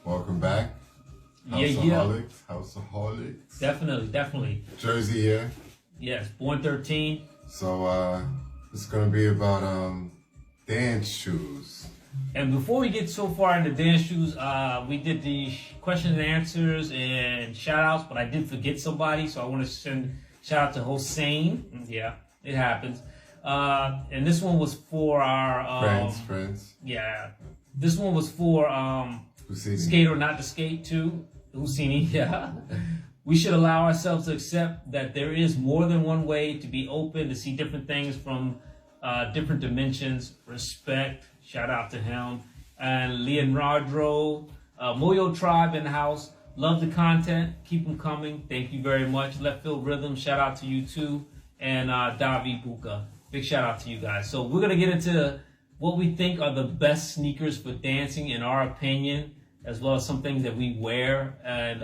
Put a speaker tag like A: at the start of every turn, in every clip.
A: Welcome back. HOUSEaHOLICS, HOUSEaHOLICS.
B: Definitely.
A: Jersey here.
B: Yes, born 13.
A: So it's gonna be about dance shoes.
B: And before we get so far into dance shoes, we did the questions and answers and shout outs, but I did forget somebody, so I want to send shout out to Hossein. Yeah, it happens. And this one was for our
A: friends.
B: Yeah. This one was for Skate or Not to Skate too. Husseini, yeah. We should allow ourselves to accept that there is more than one way to be open, to see different things from different dimensions. Respect. Shout out to him. And Leonardo, Moyo Tribe in the house. Love the content. Keep them coming. Thank you very much. Left Field Rhythm. Shout out to you too. And Davi Buka. Big shout out to you guys. So we're going to get into what we think are the best sneakers for dancing in our opinion, as well as some things that we wear, and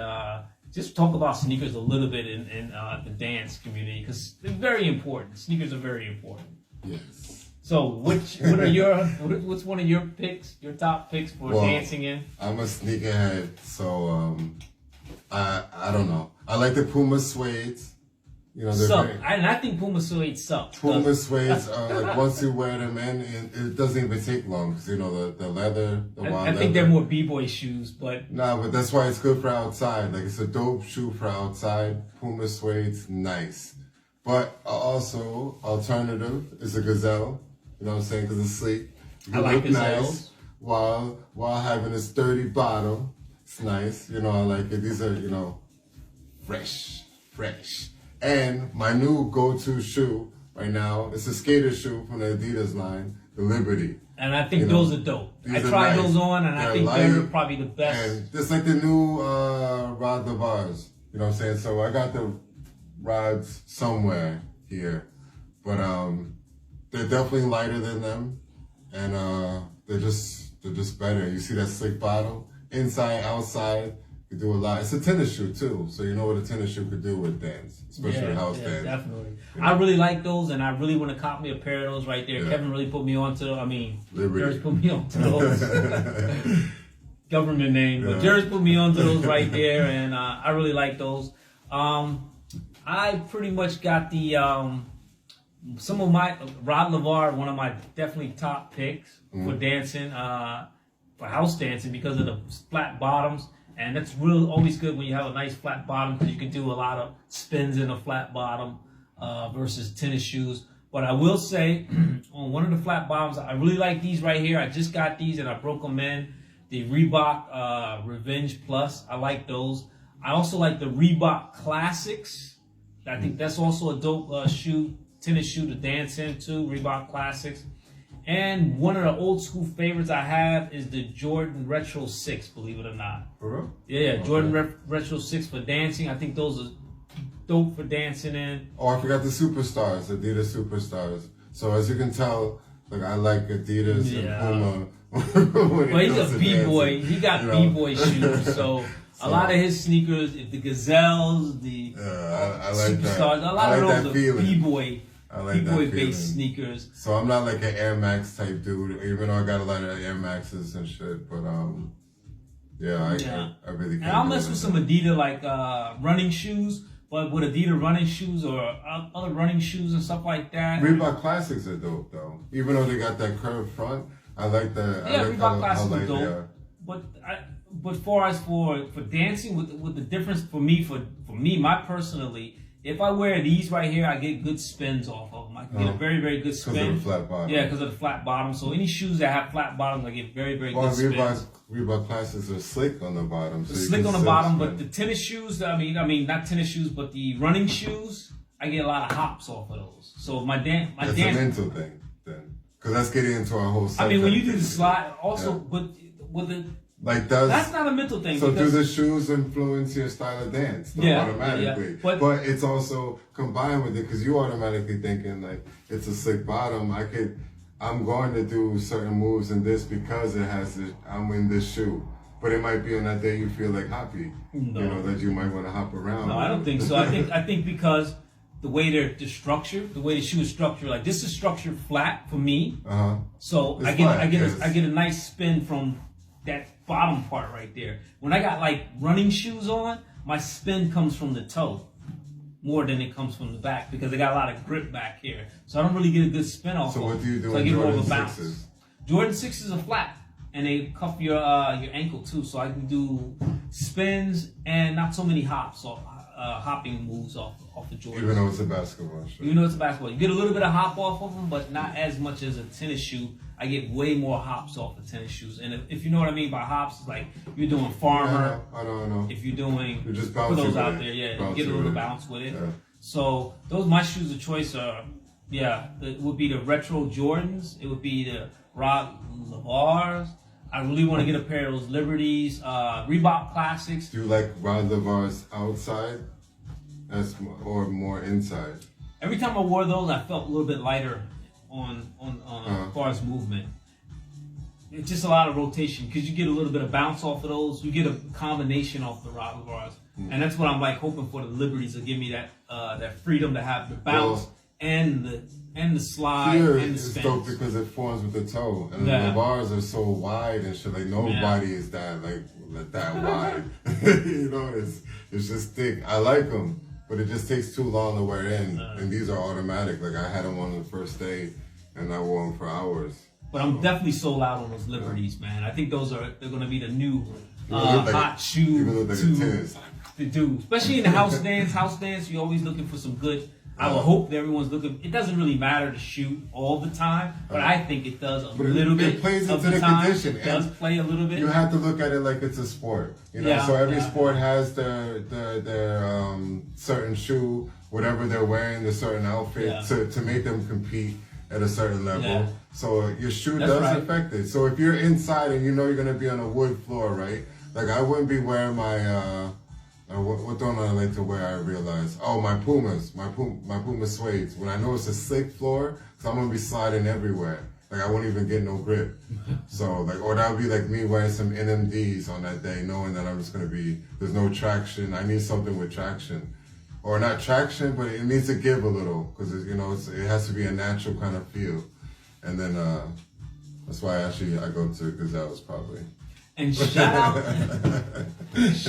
B: just talk about sneakers a little bit in the dance community, because they're very important. Sneakers are very important.
A: Yes.
B: So what's one of your picks, your top picks for dancing in?
A: I'm a sneakerhead, so I don't know. I like the Puma suedes. You know,
B: I think Puma suede sucks.
A: Puma suedes are like once you wear them in, it doesn't even take long, because you know the leather, the wild leather.
B: I think they're more b-boy shoes, but
A: but that's why it's good for outside. Like, it's a dope shoe for outside. Puma suedes, nice. But also alternative is a Gazelle. You know what I'm saying? Because it's sleek. You can look nice while having a sturdy bottom. It's nice. You know, I like it. These are fresh. And my new go-to shoe right now, it's a skater shoe from the Adidas line, the Liberty.
B: And I think those are dope. I tried those on, and I think they're probably the best.
A: And just like the new Rod Lavars. You know what I'm saying? So I got the rods somewhere here. But they're definitely lighter than them. And they're just better. You see that slick bottom? Inside, outside. You do a lot. It's a tennis shoe too, so you know what a tennis shoe could do with dance, especially house dance.
B: Definitely. You know? I really like those, and I really want to cop me a pair of those right there. Yeah. Kevin really put me onto. Jerry's put me onto those. Government name, but Jerry's put me onto those right there, and I really like those. I pretty much got the some of my Rod Lavar, one of my definitely top picks for dancing, for house dancing, because of the flat bottoms. And that's really always good when you have a nice flat bottom, because you can do a lot of spins in a flat bottom versus tennis shoes. But I will say, on one of the flat bottoms, I really like these right here. I just got these and I broke them in. The Reebok Revenge Plus, I like those. I also like the Reebok Classics. I think that's also a dope tennis shoe to dance in too, Reebok Classics. And one of the old school favorites I have is the Jordan Retro 6, believe it or not.
A: For real?
B: Yeah, okay. Jordan Retro 6 for dancing. I think those are dope for dancing in.
A: Oh, I forgot the Superstars, Adidas Superstars. So as you can tell, like, I like Adidas and Puma.
B: But he's a b-boy. He got b-boy shoes. So a lot of his sneakers, the Gazelles, the
A: I like
B: Superstars,
A: that.
B: a lot of those are
A: b-boy.
B: B-boy-based sneakers.
A: So I'm not like an Air Max type dude, even though I got a lot of Air Maxes and shit. But I really can't.
B: And I'll mess with some Adidas like running shoes, but with Adidas running shoes or other running shoes and stuff like that.
A: Reebok Classics are dope though, even though they got that curved front. I like that.
B: Yeah, Reebok Classics are dope. But for dancing, with the difference for me, my personally. If I wear these right here, I get good spins off of them. I can get a very, very good spin.
A: Because of the flat bottom.
B: Yeah, because of the flat bottom. So any shoes that have flat bottoms, I get very, very good spins.
A: Reebok Classics are slick on the bottom. So
B: slick on the bottom, but the tennis shoes, I mean, not tennis shoes, but the running shoes, I get a lot of hops off of those. So my dance.
A: That's a mental thing then. Because that's getting into our whole.
B: I mean, when you do the slide, also, but with the. That's not a mental thing.
A: So do the shoes influence your style of dance automatically? Yeah. But it's also combined with it, because you automatically thinking like it's a slick bottom. I'm going to do certain moves in this because I'm in this shoe. But it might be on that day you feel like hoppy. No. That you might want to hop around.
B: No, I don't think so. I think because the way they're structured, the way the shoe is structured, like this is structured flat for me. So I get a nice spin from that bottom part right there. When I got like running shoes on, my spin comes from the toe more than it comes from the back because I got a lot of grip back here. So I don't really get a good spin off.
A: So what do you do
B: so
A: in
B: I get more
A: Jordan
B: of a bounce.
A: 6s?
B: Jordan 6s are flat and they cuff your ankle too. So I can do spins and not so many hops or hopping moves off the Jordan.
A: Even though it's a basketball shoe.
B: Even though it's a basketball, you get a little bit of hop off of them, but not as much as a tennis shoe. I get way more hops off of tennis shoes, and if you know what I mean by hops, it's like you're doing farmer.
A: I know.
B: If you're doing,
A: You're just
B: put
A: bouncing
B: those
A: with
B: out
A: it.
B: there, yeah,
A: Bouncing
B: get a little
A: with it.
B: bounce with it.
A: Yeah.
B: So those my shoes of choice are, it would be the retro Jordans. It would be the Rod Lavars. I really want to get a pair of those Liberties, Reebok Classics.
A: Do you like Rod Lavar's outside or more inside?
B: Every time I wore those, I felt a little bit lighter on as far as movement. It's just a lot of rotation because you get a little bit of bounce off of those. You get a combination off the Rod Lavars, and that's what I'm like hoping for. The Liberties will give me that freedom to have the bounce and the slide
A: Here
B: and the
A: it's
B: spins.
A: dope because it forms with the toe, and
B: Yeah.
A: the bars are so wide and shit. Like nobody is that wide. You know, it's just thick. I like them, but it just takes too long to wear in. And these are automatic. Like I had them on the first day, and I wore them for hours.
B: But I'm definitely sold out on those Liberties, man. I think they're going to be the new
A: like
B: hot shoe
A: to
B: to do, especially in the house dance. House dance, you're always looking for some good. I would hope that everyone's looking. It doesn't really matter to shoot all the time, but I think it does a little bit.
A: It plays
B: of
A: into the
B: time.
A: condition.
B: It does play a little bit.
A: You have to look at it like it's a sport, you know.
B: Yeah,
A: so every
B: yeah.
A: sport has their certain shoe, whatever they're wearing, the certain outfit to make them compete at a certain level.
B: Yeah.
A: So your shoe
B: That's
A: does
B: right.
A: affect it. So if you're inside and you know you're gonna be on a wood floor, right? Like I wouldn't be wearing my what don't I like to wear? I realize. Oh, my Pumas, my Puma suedes. When I know it's a slick floor, because I'm gonna be sliding everywhere. Like I won't even get no grip. So like, or that would be like me wearing some NMDs on that day, knowing that I'm just gonna be. There's no traction. I need something with traction, or not traction, but it needs to give a little, because it has to be a natural kind of feel. And then that's why I go to Gazelles probably.
B: And shout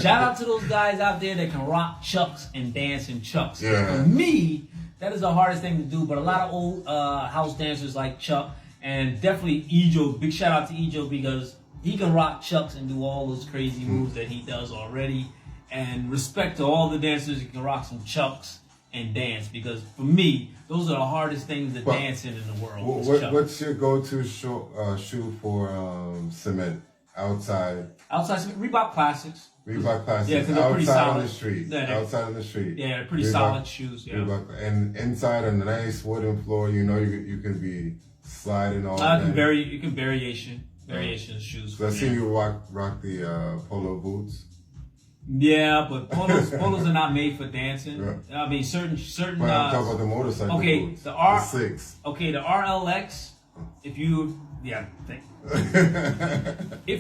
B: out to those guys out there that can rock chucks and dance in chucks.
A: Yeah.
B: For me, that is the hardest thing to do. But a lot of old house dancers like Chuck, and definitely Ejo. Big shout out to Ejo because he can rock chucks and do all those crazy moves that he does already. And respect to all the dancers who can rock some chucks and dance, because for me, those are the hardest things to dance in the world.
A: What's your go-to shoe for cement? Outside
B: Reebok Classics.
A: Reebok Classics.
B: Yeah, because they're pretty solid.
A: On the street.
B: Yeah,
A: outside on the street.
B: Yeah, they're pretty solid shoes. Yeah.
A: Reebok, and inside on a nice wooden floor, you can be sliding all day.
B: You can variation shoes.
A: So I seen you rock the polo boots.
B: Yeah, but polos are not made for dancing. Yeah. I mean, certain.
A: But I'm talking about the motorcycle boots.
B: the
A: 6.
B: Okay, the RLX. If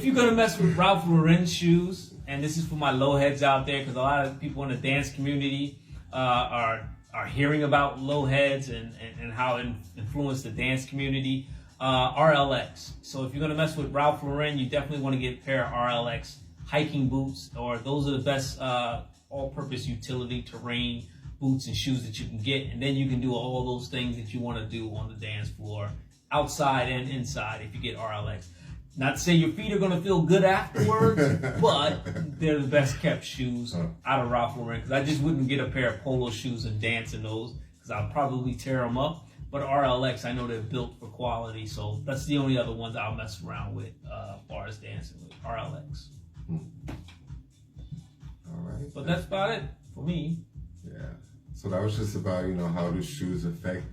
B: you're gonna mess with Ralph Lauren shoes, and this is for my low heads out there, because a lot of people in the dance community are hearing about low heads and how it influenced the dance community. RLX. So if you're gonna mess with Ralph Lauren, you definitely want to get a pair of RLX hiking boots, or those are the best all-purpose utility terrain boots and shoes that you can get, and then you can do all those things that you want to do on the dance floor, outside and inside, if you get RLX. Not to say your feet are going to feel good afterwards, but they're the best kept shoes out of Ralph Lauren, because I just wouldn't get a pair of polo shoes and dance in those, because I'll probably tear them up. But RLX, I know they're built for quality, so that's the only other ones I'll mess around with as far as dancing with, RLX.
A: All right.
B: But that's about it for me.
A: Yeah. So that was just about, how do shoes affect,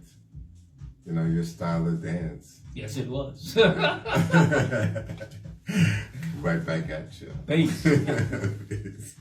A: your style of dance.
B: Yes, it was.
A: Right back at you.
B: Peace.
A: Peace.